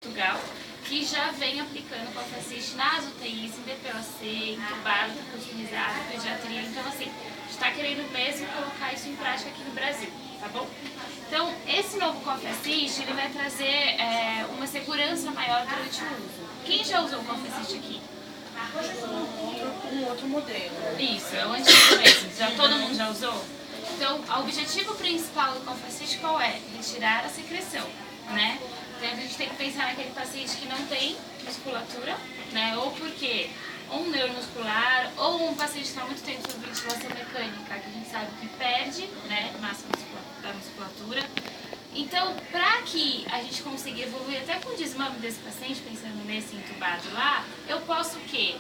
Portugal, que já vem aplicando coffee assist nas UTIs, em DPOC, entubado, customizado, pediatria. Então, assim, a gente está querendo mesmo colocar isso em prática aqui no Brasil, tá bom? Então, esse novo coffee assist, ele vai trazer uma segurança maior durante o uso. Quem já usou o coffee assist aqui? Um outro modelo. Isso, é o antigo mesmo. Todo mundo já usou? Então, o objetivo principal do coffee assist qual é? Retirar a secreção, né? Então, a gente tem que pensar naquele paciente que não tem musculatura, né? Ou porque um neuromuscular, ou um paciente que está muito tempo sob ventilação mecânica, que a gente sabe que perde, né, massa da musculatura. Então, para que a gente consiga evoluir até com o desmame desse paciente, pensando nesse entubado lá, eu posso o quê?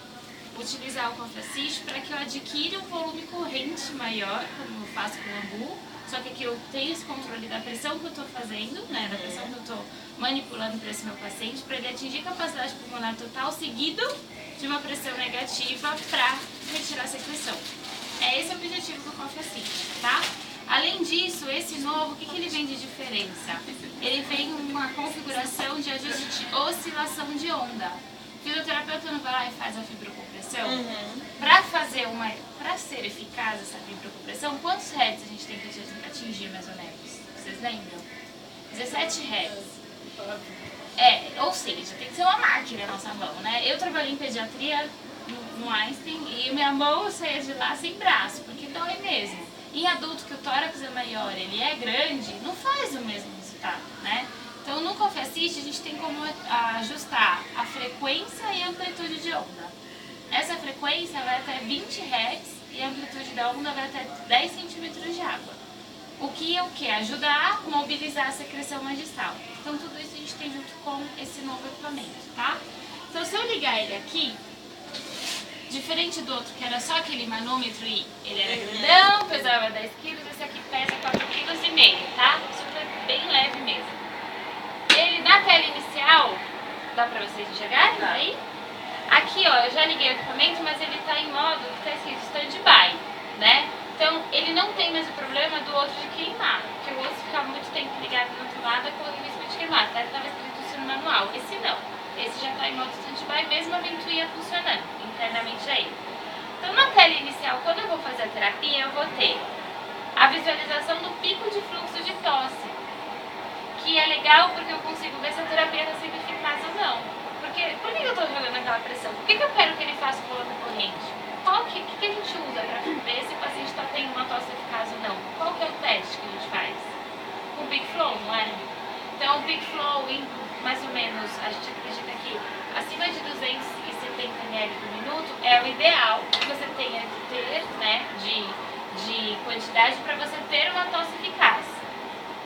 Utilizar o coffee assist para que eu adquira um volume corrente maior, como eu faço com o ambu, só que aqui eu tenho esse controle da pressão que eu estou fazendo, né, da pressão que eu estou manipulando para esse meu paciente, para ele atingir capacidade pulmonar total, seguido de uma pressão negativa para retirar a secreção. É esse o objetivo do coffee assist, tá? Além disso, esse novo, o que ele vem de diferença? Ele vem uma configuração de ajuste de oscilação de onda. O fisioterapeuta não vai lá e faz a fibrocompressão? Para ser eficaz essa fibrocompressão, quantos hertz a gente tem que atingir mais ou menos? Vocês lembram? 17 hertz. Ou seja, tem que ser uma máquina na nossa mão, né? Eu trabalhei em pediatria no Einstein e minha mão saía de lá sem braço, porque dói mesmo. Em adulto que o tórax é maior, ele é grande, não faz o mesmo resultado, né? Então, no coffee assist, a gente tem como ajustar a frequência e a amplitude de onda. Essa frequência vai até 20 Hz e a amplitude da onda vai até 10 centímetros de água. O que é o que? Ajuda a mobilizar a secreção mais distal. Então, tudo isso a gente tem junto com esse novo equipamento, tá? Então, se eu ligar ele aqui, diferente do outro, que era só aquele manômetro e ele era grandão, pesava 10 kg, esse aqui pesa 4,5 kg, tá? Super bem leve mesmo. Ele, na tela inicial, dá pra vocês enxergarem aí? Aqui, ó, eu já liguei o equipamento, mas ele tá em modo que tá escrito stand-by, né? Então, ele não tem mais o problema do outro de queimar, porque o outro ficar muito tempo ligado no outro lado, corre o risco de queimar, até estava escrito isso no manual. Esse não. Esse já está em modo stand-by, mesmo a ventoinha funcionando internamente aí. Então, na tela inicial, quando eu vou fazer a terapia, eu vou ter a visualização do pico de fluxo de tosse, que é legal porque eu consigo ver se a terapia está sendo eficaz ou não. Porque, por que eu estou jogando aquela pressão? Por que eu quero que ele faça o volume corrente? O que a gente usa para ver se o paciente está tendo uma tosse eficaz ou não? Qual que é o teste que a gente faz? O Big Flow, não é? Então, o Big Flow, em mais ou menos, a gente acredita que acima de 270 ml por minuto é o ideal que você tenha que ter, né, de quantidade para você ter uma tosse eficaz.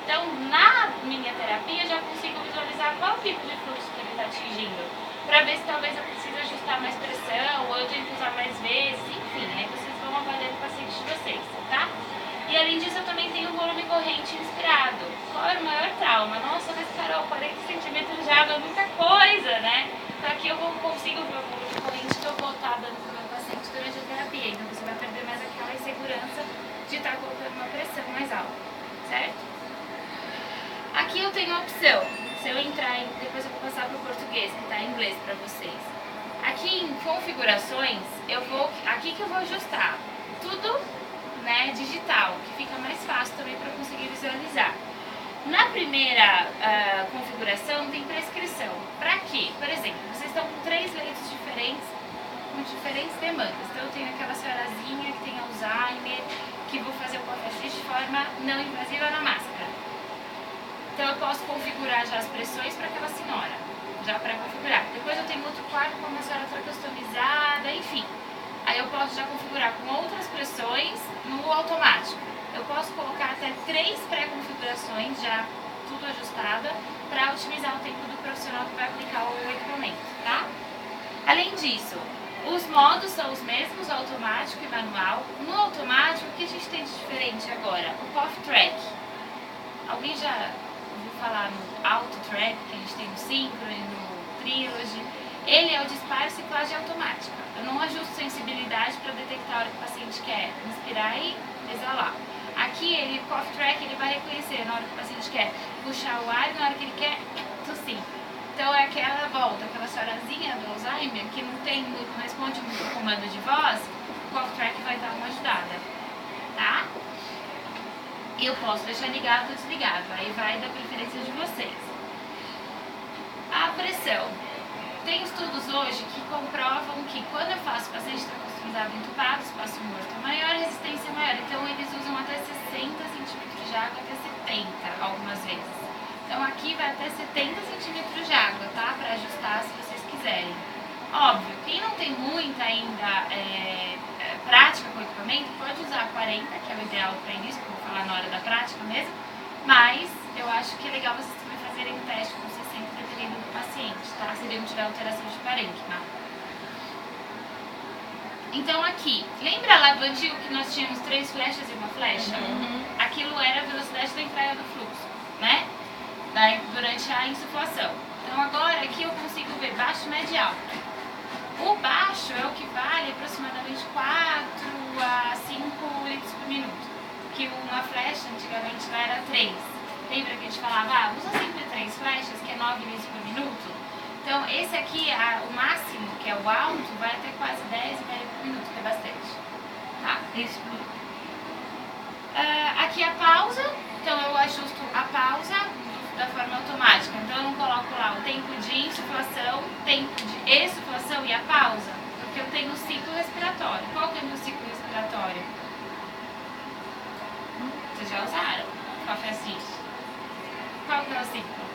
Então, na minha terapia, eu já consigo visualizar qual o pico de fluxo que ele está atingindo, para ver se talvez eu precise ajustar mais pressão, ou eu tenho que usar mais vezes, enfim, aí vocês vão avaliar o paciente de vocês, tá? E além disso, eu também tenho o volume corrente inspirado. Qual era o maior trauma? Nossa, mas Carol, 40 centímetros de água é muita coisa, né? Então aqui eu consigo ver o volume corrente que eu vou estar dando para o meu paciente durante a terapia. Então você vai perder mais aquela insegurança de estar colocando uma pressão mais alta, certo? Aqui eu tenho a opção, se eu entrar em, depois eu vou passar para o português, que está em inglês para vocês. Aqui em configurações, aqui que eu vou ajustar tudo, né, digital, que fica mais fácil também para conseguir visualizar. Na primeira configuração tem prescrição. Para quê? Por exemplo, vocês estão com 3 leitos diferentes, com diferentes demandas. Então eu tenho aquela senhorazinha que tem Alzheimer, que vou fazer o coffee assist de forma não invasiva na máscara. Então eu posso configurar já as pressões para aquela senhora, já pré-configurar. Depois eu tenho outro quarto com uma senhora customizada, enfim. Aí eu posso já configurar com outras pressões no automático. Eu posso colocar até 3 pré-configurações já tudo ajustada para otimizar o tempo do profissional que vai aplicar o equipamento, tá? Além disso, os modos são os mesmos, automático e manual. No automático, o que a gente tem de diferente agora? O cough track. Alguém já ouviu falar no auto track que a gente tem no Synchrony, no Trilogy? Ele é o disparo e ciclagem automática. Eu não ajusto sensibilidade para detectar a hora que o paciente quer inspirar e exalar. Aqui, o cough track, ele vai reconhecer na hora que o paciente quer puxar o ar e na hora que ele quer tossir. Então é aquela volta, aquela senhorazinha do Alzheimer que não responde muito o comando de voz, o cough track vai dar uma ajudada, tá? E eu posso deixar ligado ou desligado, aí vai da preferência de vocês. A pressão. Tem estudos hoje que comprovam que quando eu faço paciente traumatizado entubado, espaço morto maior, resistência maior. Então eles usam até 60 centímetros de água, até 70 algumas vezes. Então aqui vai até 70 centímetros de água, tá? Para ajustar se vocês quiserem. Óbvio, quem não tem muita ainda prática com o equipamento, pode usar 40, que é o ideal para início, que eu vou falar na hora da prática mesmo. Mas eu acho que é legal vocês também fazerem um teste com 60, dependendo do paciente, tá? Se ele não tiver alteração de parênquima. Então aqui, lembra lá do antigo que nós tínhamos 3 flechas e uma flecha? Aquilo era a velocidade da entrada do fluxo, né? Durante a insuflação. Então agora aqui eu consigo ver baixo, médio e alto. O baixo é o que vale aproximadamente 4 a 5 litros por minuto. Que uma flecha antigamente lá era 3. Lembra que a gente falava, usa sempre 3 flechas, que é 9 litros por minuto? Então esse aqui, o máximo, que é o alto, vai até quase 10 litros por minuto, que é bastante. Tá? Isso por minuto. Aqui a pausa, então eu ajusto a pausa da forma automática. Então eu não coloco lá o tempo de insuflação, tempo de exsuflação e a pausa, porque eu tenho o ciclo respiratório. Qual que é o meu ciclo respiratório? Vocês já usaram? Coffee assist. Qual que é o ciclo?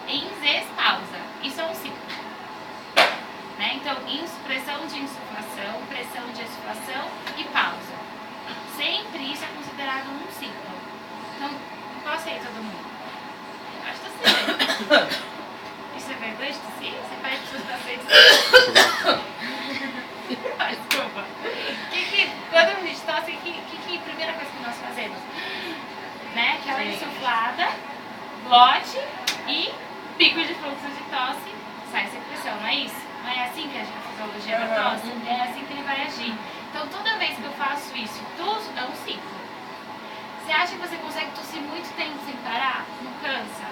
Ins, pausa. Isso é um ciclo. Né? Então, pressão de insuflação, pressão de exsuflação e pausa. Sempre isso é considerado um ciclo. Então, qual sei todo mundo? Acho que você. Isso é vergonha de si? Você pede para os seus pacientes. Desculpa. Quando a gente tosse, que primeira coisa que nós fazemos? Né? Aquela insuflada, glote e pico de fluxo de tosse, sai secreção, não é isso? Não é assim que a fisiologia da tosse? É assim que ele vai agir. Então toda vez que eu faço isso, tosse é um ciclo. Você acha que você consegue tossir muito tempo sem parar? Não cansa?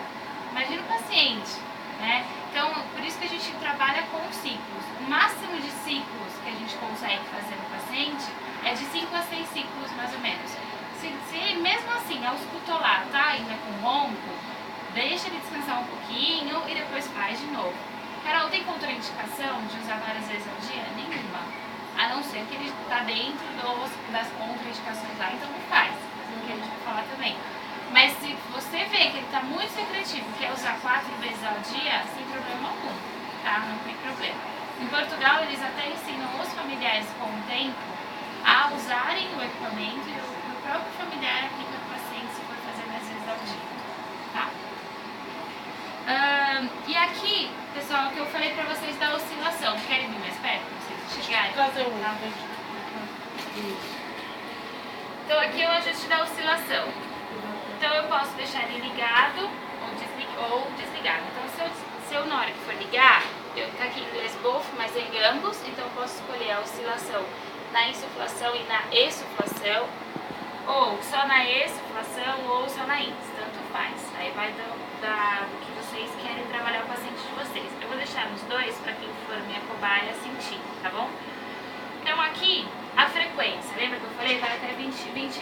Imagina o paciente, né? Então, por isso que a gente trabalha com ciclos. O máximo de ciclos que a gente consegue fazer no paciente é de 5 a 6 ciclos, mais ou menos. Se mesmo assim, ao escutolar, tá ainda com ronco, deixa ele descansar um pouquinho e depois faz de novo. Carol, tem contraindicação de usar várias vezes ao dia? Nenhuma. A não ser que ele está dentro das contraindicações lá, então não faz. Que a gente vai falar também. Mas se você vê que ele está muito secretivo e quer usar 4 vezes ao dia, sem problema algum, tá? Não tem problema. Em Portugal, eles até ensinam os familiares com o tempo a usarem o equipamento e o próprio familiar aplica no paciente se for fazer mais vezes ao dia, tá? E aqui, pessoal, que eu falei pra vocês da oscilação. Querem vir mais perto pra vocês chegarem? Fazer um. Tá? Então aqui é o ajuste da oscilação. Então eu posso deixar ele ligado ou desligado. Então se eu na hora que for ligar, tá aqui em inglês both, mas em ambos, então eu posso escolher a oscilação na insuflação e na exsuflação, ou só na exsuflação ou só na ins, tanto faz. Aí vai do que vocês querem trabalhar o paciente de vocês. Eu vou deixar nos dois para quem for minha cobaia sentir, tá bom? Então aqui, a frequência, lembra que eu falei? Vai até 20 Hz.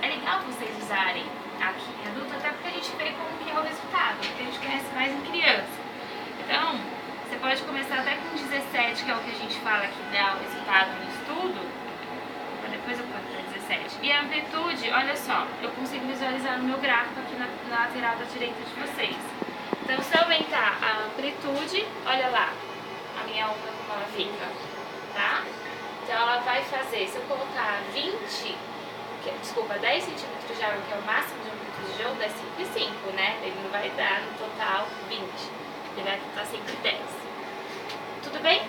É legal vocês usarem aqui em adulto, até porque a gente vê como que é o resultado, porque a gente conhece mais em criança. Então, você pode começar até com 17, que é o que a gente fala que dá o resultado no estudo. Depois eu ponho para 17. E a amplitude, olha só, eu consigo visualizar no meu gráfico aqui na lateral da direita de vocês. Então, se eu aumentar a amplitude, olha lá, a minha onda como ela fica, tá? Então ela vai fazer, se eu colocar 10 centímetros de água, que é o máximo de amplitude de onda, é 5 e 5, né? Ele não vai dar no total 20, ele vai estar sempre 10. Tudo bem?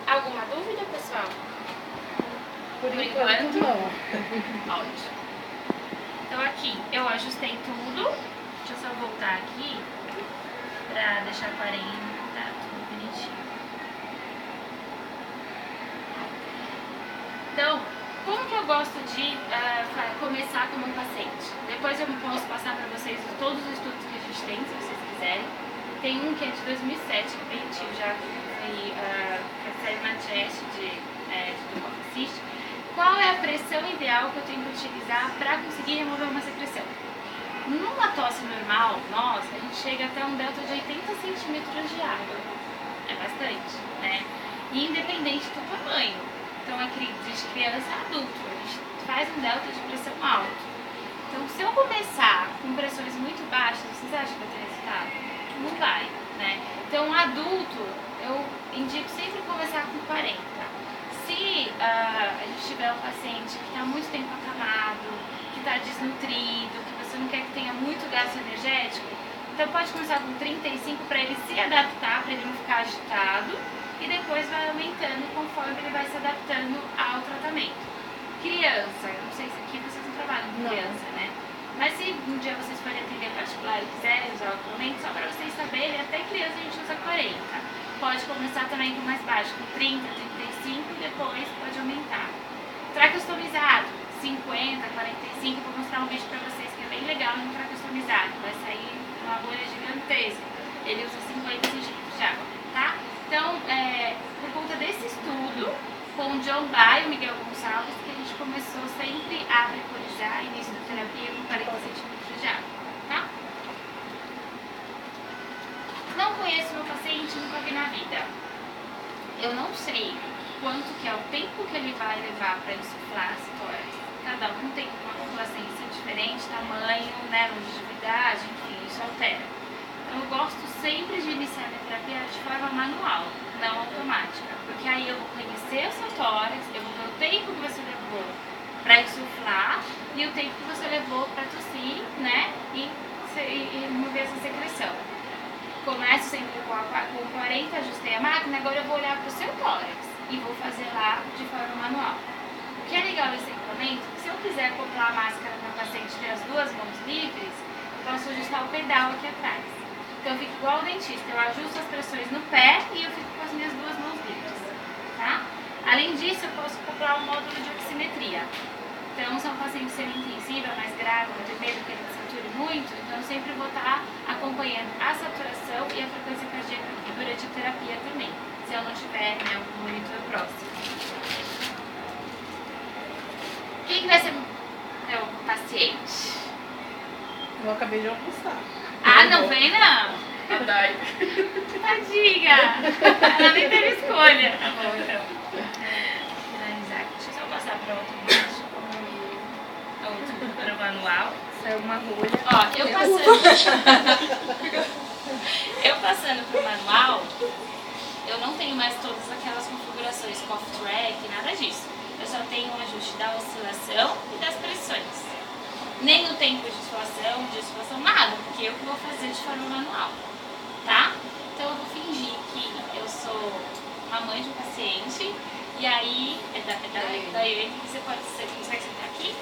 Alguma dúvida, pessoal? Por enquanto não. Ótimo. Então aqui, eu ajustei tudo. Deixa eu só voltar aqui pra deixar 40, tudo bonitinho. Então, como que eu gosto de começar com o meu paciente? Depois eu posso passar para vocês todos os estudos que a gente tem, se vocês quiserem. Tem um que é de 2007, que é bem antigo já, que foi a série Manchester de tumor fascístico. Qual é a pressão ideal que eu tenho que utilizar para conseguir remover uma secreção? Numa tosse normal, nossa, a gente chega até um delta de 80 centímetros de água. É bastante, né? E independente do tamanho. Então, de criança a adulto, a gente faz um delta de pressão alto. Então, se eu começar com pressões muito baixas, vocês acham que vai ter resultado? Não vai, né? Então, adulto, eu indico sempre começar com 40. Se a gente tiver um paciente que está muito tempo acamado, que está desnutrido, que você não quer que tenha muito gasto energético, então pode começar com 35 para ele se adaptar, para ele não ficar agitado, e depois vai aumentando conforme ele vai se adaptando ao tratamento. Criança, eu não sei se aqui vocês não trabalham com criança, né? Mas se um dia vocês forem atender particular e quiserem usar o equipamento, só para vocês saberem, até criança a gente usa 40. Pode começar também com mais baixo, com 30, 35 e depois pode aumentar. Tracostomizado, 50, 45, vou mostrar um vídeo para vocês que é bem legal no tracostomizado. Vai sair uma bolha gigantesca. Ele usa 50 centímetros de água, tá? Então, por conta desse estudo, com o John Bay e o Miguel Gonçalves, que a gente começou sempre a preconizar início da terapia com 40 centímetros de água, tá? Não conheço meu paciente, nunca vi na vida. Eu não sei quanto que é o tempo que ele vai levar para insuflar esse tórax. Cada um tem uma complacência diferente, tamanho, né, longevidade, enfim, isso altera. Então eu gosto sempre de iniciar minha terapia de forma manual, não automática. Porque aí eu vou conhecer o seu tórax, eu vou ver o tempo que você levou para insuflar e o tempo que você levou para tossir, né, e remover essa secreção. Começo sempre com 40, ajustei a máquina, agora eu vou olhar para o seu tórax e vou fazer lá de forma manual. O que é legal desse equipamento é que se eu quiser acoplar a máscara para o paciente ter as duas mãos livres, eu posso ajustar o pedal aqui atrás. Então eu fico igual ao dentista, eu ajusto as pressões no pé e eu fico com as minhas duas mãos livres, tá? Além disso, eu posso acoplar um módulo de oximetria. Então, são pacientes semi-intensiva, mais grave, eu tenho medo que ele sature muito, então eu sempre vou estar acompanhando a saturação e a frequência cardíaca durante a terapia também, se eu não tiver um monitor próximo. Quem que vai ser meu paciente? Eu acabei de almoçar. Ah, não vem não? Verdade. Tadinha! Ela nem teve escolha. Tá bom, então. Finalizar aqui, deixa eu só passar para outro vídeo. Para o manual. Saiu uma rolha. Ó, eu passando para o manual, eu não tenho mais todas aquelas configurações cough track, nada disso. Eu só tenho um ajuste da oscilação e das pressões. Nem o tempo de insuflação, nada, porque eu que vou fazer de forma manual, tá? Então eu vou fingir que eu sou uma mãe de um paciente, e aí, daí você consegue sentar aqui?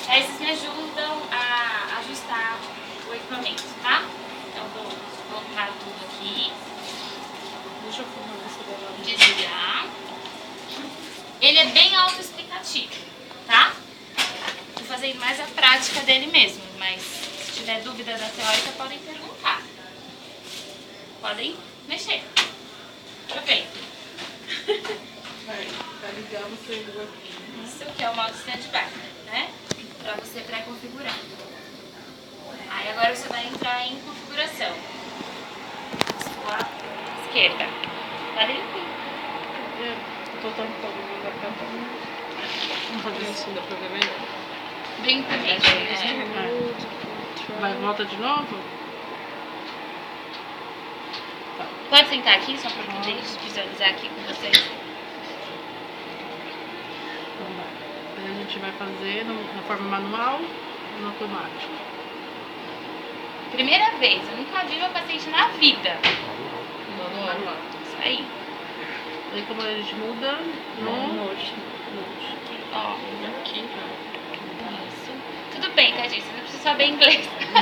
Aí vocês me ajudam a ajustar o equipamento, tá? Então eu vou colocar tudo aqui. Deixa eu filmar esse Desligar. Ele é bem autoexplicativo, tá? Tô fazendo mais a prática dele mesmo, mas se tiver dúvida da teórica, podem perguntar. Podem mexer. Aproveita. Vai ligar, você liga aqui. Isso que é o modo stand-by, né? Para você pré-configurar. Aí agora você vai entrar em configuração. Sua esquerda. Tá dentro? Eu tô tampando da câmera. Vamos fazer assim, dá pra ver melhor. Bem também. Vai, volta de novo? Tá. Pode sentar aqui, só para poder visualizar aqui com vocês. Então vai. Aí a gente vai fazer na forma manual ou no automático? Primeira vez, eu nunca vi meu paciente na vida. Manual. Isso aí. Aí como a gente muda no Note. Ó. Aqui, Isso. Tudo bem, tá, gente? Você não precisa saber inglês. A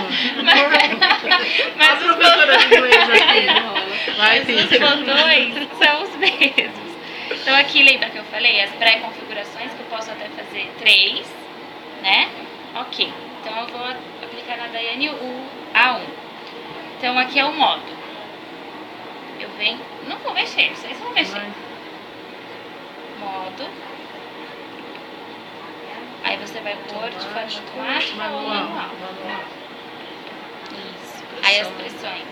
Mas os professora de inglês aqui. Vai, os Cíntia. botões são os mesmos. Então aqui, lembra que eu falei? As pré-configurações, que eu posso até fazer 3, né? Ok. Então eu vou aplicar na Daiane o A1. Então aqui é o modo. vem? Não vou mexer, vocês vão mexer. Modo. Aí você vai pôr de forma automática ou manual. Isso. Aí as pressões.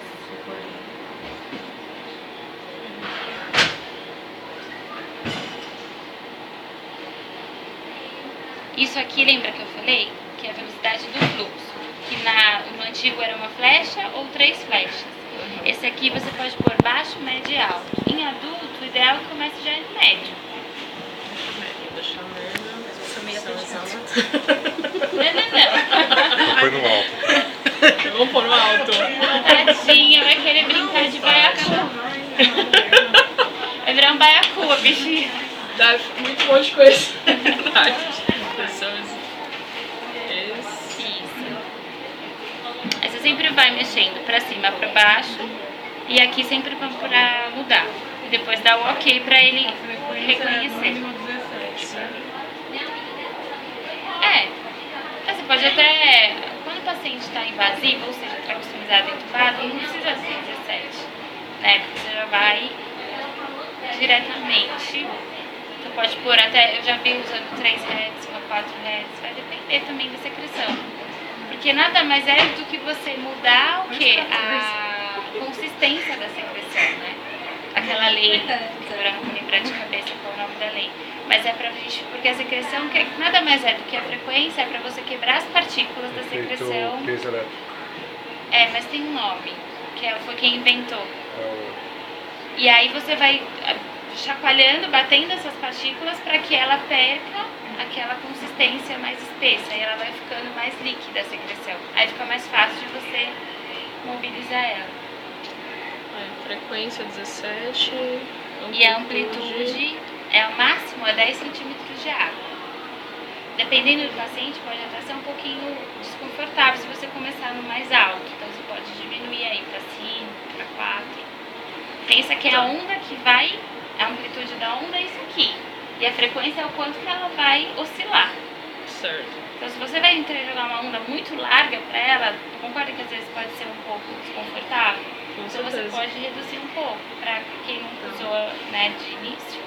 Isso aqui, lembra que eu falei? Que é a velocidade do fluxo. Que no antigo era uma flecha ou 3 flechas. Esse aqui você pode pôr baixo, médio e alto. Em adulto, o ideal é que comece já em médio. Deixa médio. Mas eu sou meio atenção. Não. Põe no alto. Vamos pôr no alto. Tadinha, vai querer brincar de baiacu. Vai virar um baiacu, a bichinha. Dá muito monte de coisa. Isso. Aí você sempre vai mexendo pra cima, pra baixo. E aqui sempre pra mudar. E depois dá o ok pra ele reconhecer. Você pode até, quando o paciente está invasivo, ou seja, está customizado e entubado, não precisa ser 17, né? Porque você já vai diretamente. Você pode pôr até, eu já vi usando 3 Hz, 4 Hz, vai depender também da secreção. Porque nada mais é do que você mudar o quê? A consistência da secreção, né? Aquela lei, que agora não vou lembrar de cabeça qual é o nome da lei. Mas é pra gente, porque a secreção nada mais é do que a frequência, é pra você quebrar as partículas da secreção. Mas tem um nome, que foi quem inventou. E aí você vai chacoalhando, batendo essas partículas para que ela perca aquela consistência mais espessa. E ela vai ficando mais líquida a secreção. Aí fica mais fácil de você mobilizar ela. Frequência 17. E a amplitude é o máximo a 10 centímetros de água. Dependendo do paciente, pode até ser um pouquinho desconfortável se você começar no mais alto. Então você pode diminuir aí para 5, para 4. Pensa que a onda que vai, a amplitude da onda é isso aqui. E a frequência é o quanto que ela vai oscilar. Certo. Então se você vai jogar uma onda muito larga para ela, concorda que às vezes pode ser um pouco desconfortável? Então você pode reduzir um pouco, para quem não usou, né, de início.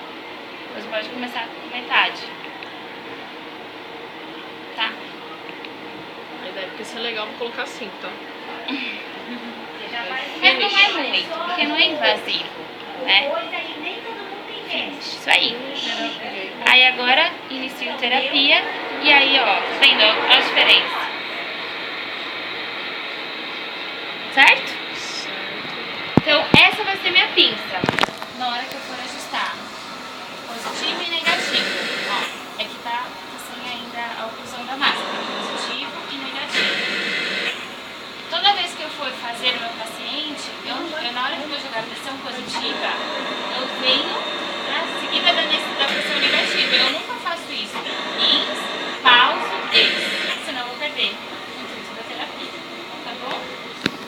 Você pode começar com metade. Tá? A ideia é que isso é legal, vou colocar assim, tá? Mas não é muito, porque não é invasivo, né? Isso aí. Aí agora inicio terapia e aí, ó, vendo a diferença. Certo? Então essa vai ser minha pinça na hora que eu for ajustar. Positivo e negativo. Ó, é que tá sem ainda a oclusão da máscara. Positivo e negativo. Toda vez que eu for fazer o meu paciente, eu na hora que eu vou jogar a pressão positiva, eu venho seguida da pressão negativa. Eu nunca faço isso. Ins, pauso, ex. Senão eu vou perder o intuito da terapia. Tá bom?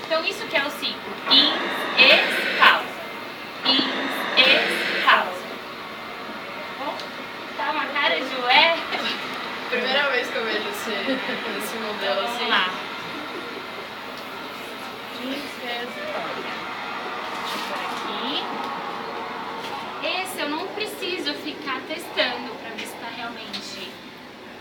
Então isso que é o ciclo. Ins, ex, pausa. Ins, ex, pausa. Tá bom? Tá uma cara de ué. Primeira vez que eu vejo esse modelo assim. Vamos lá. Aqui. Esse eu não preciso ficar testando para ver se está realmente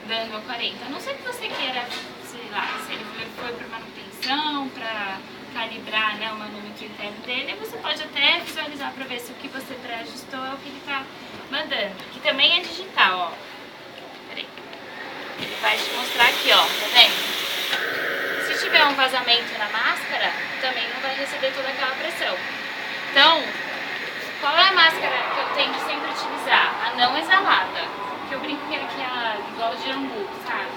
dando a 40. A não ser que você queira, sei lá, se ele foi para manutenção, para calibrar, né, o manômetro interno dele, você pode até visualizar para ver se o que você pré-ajustou é o que ele está mandando. Que também é digital, ó. Peraí. Ele vai te mostrar aqui, ó, tá vendo? Se tiver um vazamento na máscara, também não vai receber toda aquela pressão. Então, qual é a máscara que eu tenho que sempre utilizar? A não exalada, que eu brinco que é igual de angu, sabe?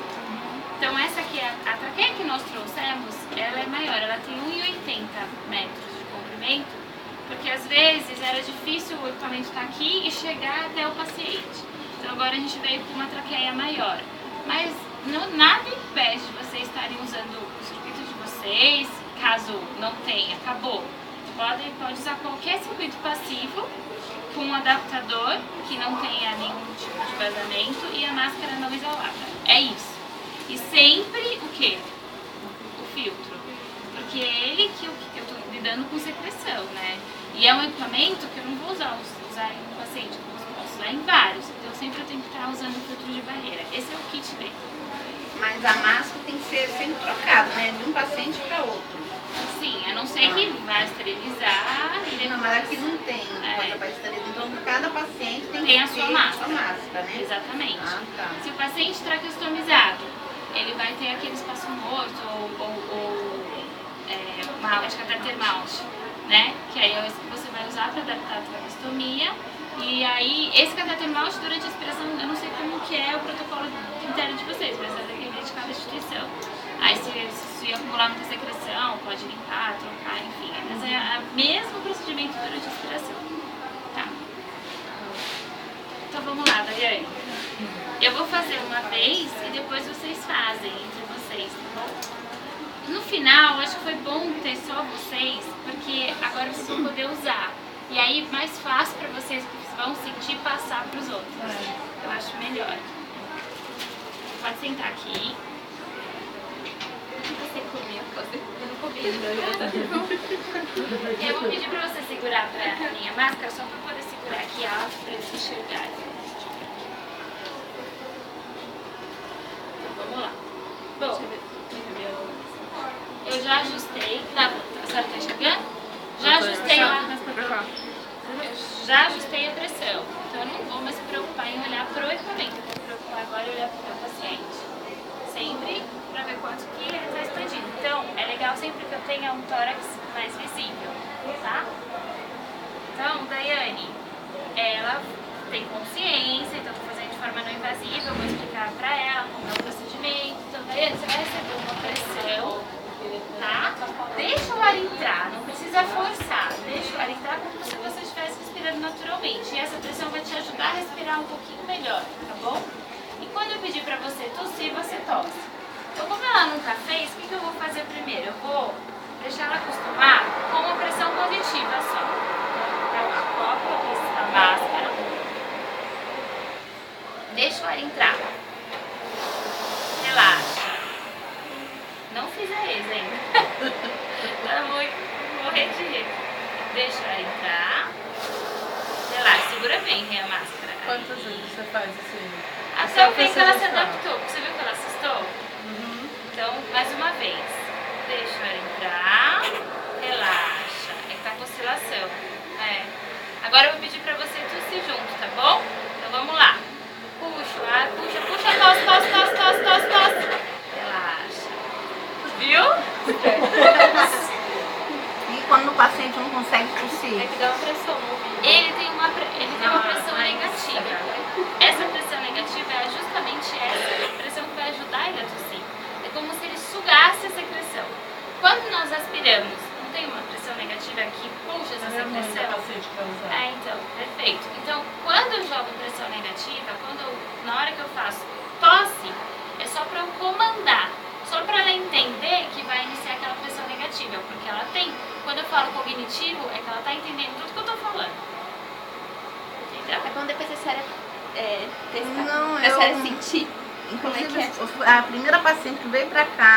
Então essa aqui, a traqueia que nós trouxemos, ela é maior, ela tem 1,80 metros de comprimento, porque às vezes era difícil o equipamento estar aqui e chegar até o paciente. Então agora a gente veio com uma traqueia maior. Mas nada impede de vocês estarem usando o circuito de vocês, caso não tenha, acabou. Pode usar qualquer circuito passivo com um adaptador que não tenha nenhum tipo de vazamento e a máscara não exalada. É isso. E sempre o quê? O filtro. Porque é ele que eu estou lidando com secreção, né? E é um equipamento que eu não vou usar em um paciente, eu posso usar em vários. Então sempre eu tenho que estar usando o filtro de barreira. Esse é o kit dele. Mas a máscara tem que ser sempre trocada, né? De um paciente para outro. Sim, a não ser que vai esterilizar e depois... Não, mas aqui não tem coisa para esterilizar. Então cada paciente tem a que sua ter máscara. a máscara, né? Exatamente. Ah, tá. Se o paciente traqueostomizado, ele vai ter aquele espaço morto ou uma aula de catéter malte, né? Que aí é esse que você vai usar para adaptar a traqueostomia. E aí, esse catéter malte, durante a expiração, eu não sei como que é o protocolo interno de vocês, mas é depende de cada instituição. Aí se acumular muita secreção, pode limpar, trocar, enfim. Mas é o mesmo procedimento durante a expiração. Tá? Então vamos lá, Daiane. Eu vou fazer uma vez e depois vocês fazem entre vocês, tá bom? No final, acho que foi bom ter só vocês, porque agora vocês vão poder usar. E aí, mais fácil para vocês que vão sentir passar para os outros. Eu acho melhor. Pode sentar aqui. O que você comeu? Eu não comi. Eu vou pedir para você segurar para a minha máscara, só para poder segurar aqui alto para eles enxergarem. Então, vamos lá. Bom, eu já ajustei. Tá, a senhora está enxergando? Já ajustei lá. Já ajustei a pressão, então eu não vou mais me preocupar em olhar para o equipamento, eu vou me preocupar agora em olhar para o meu paciente. Sempre para ver quanto que ele está expandindo. Então, é legal sempre que eu tenha um tórax mais visível, tá? Então, Daiane, ela tem consciência, então eu estou fazendo de forma não invasiva, eu vou explicar para ela como é o procedimento. Então, Daiane, você vai receber uma pressão, tá? Deixa o ar entrar, não precisa forçar, deixa o ar entrar como se você estivesse respirando naturalmente. E essa pressão vai te ajudar a respirar um pouquinho melhor, tá bom? E quando eu pedir pra você tossir, você tosse. Então, como ela nunca fez, o que eu vou fazer primeiro? Eu vou deixar ela acostumar com uma pressão positiva só. Então, acopla a máscara, deixa o ar entrar, relaxa. Não fiz a ex ainda. Tá muito morrer de rir. Deixa ela entrar. Relaxa, segura bem a máscara. Quantas vezes você faz assim? Até o tempo que ela se adaptou. Você viu que ela assustou? Então, mais uma vez. Deixa ela entrar. Relaxa. É que tá com oscilação. Agora eu vou pedir pra você tossir junto, tá bom? Então vamos lá. Puxa o ar, puxa, tosse, tosse, tosse, tosse, tosse, tosse. Relaxa. Viu? E quando o paciente não consegue tossir? É que dá uma pressão no ouvido. Ele tem uma pressão negativa. Essa pressão negativa é justamente essa pressão que vai ajudar ele a tossir. É como se ele sugasse a secreção. Quando nós aspiramos, não tem uma pressão negativa que puxa essa secreção? Então, perfeito. Então, quando eu jogo pressão negativa, na hora que eu faço tosse, é só para eu comandar. Só para ela entender que vai iniciar aquela pressão negativa, porque ela tem. Quando eu falo cognitivo, é que ela está entendendo tudo que eu estou falando. Entendeu? É bom depois a senhora testar. Não, a senhora sentir como é que é. A primeira paciente que veio pra cá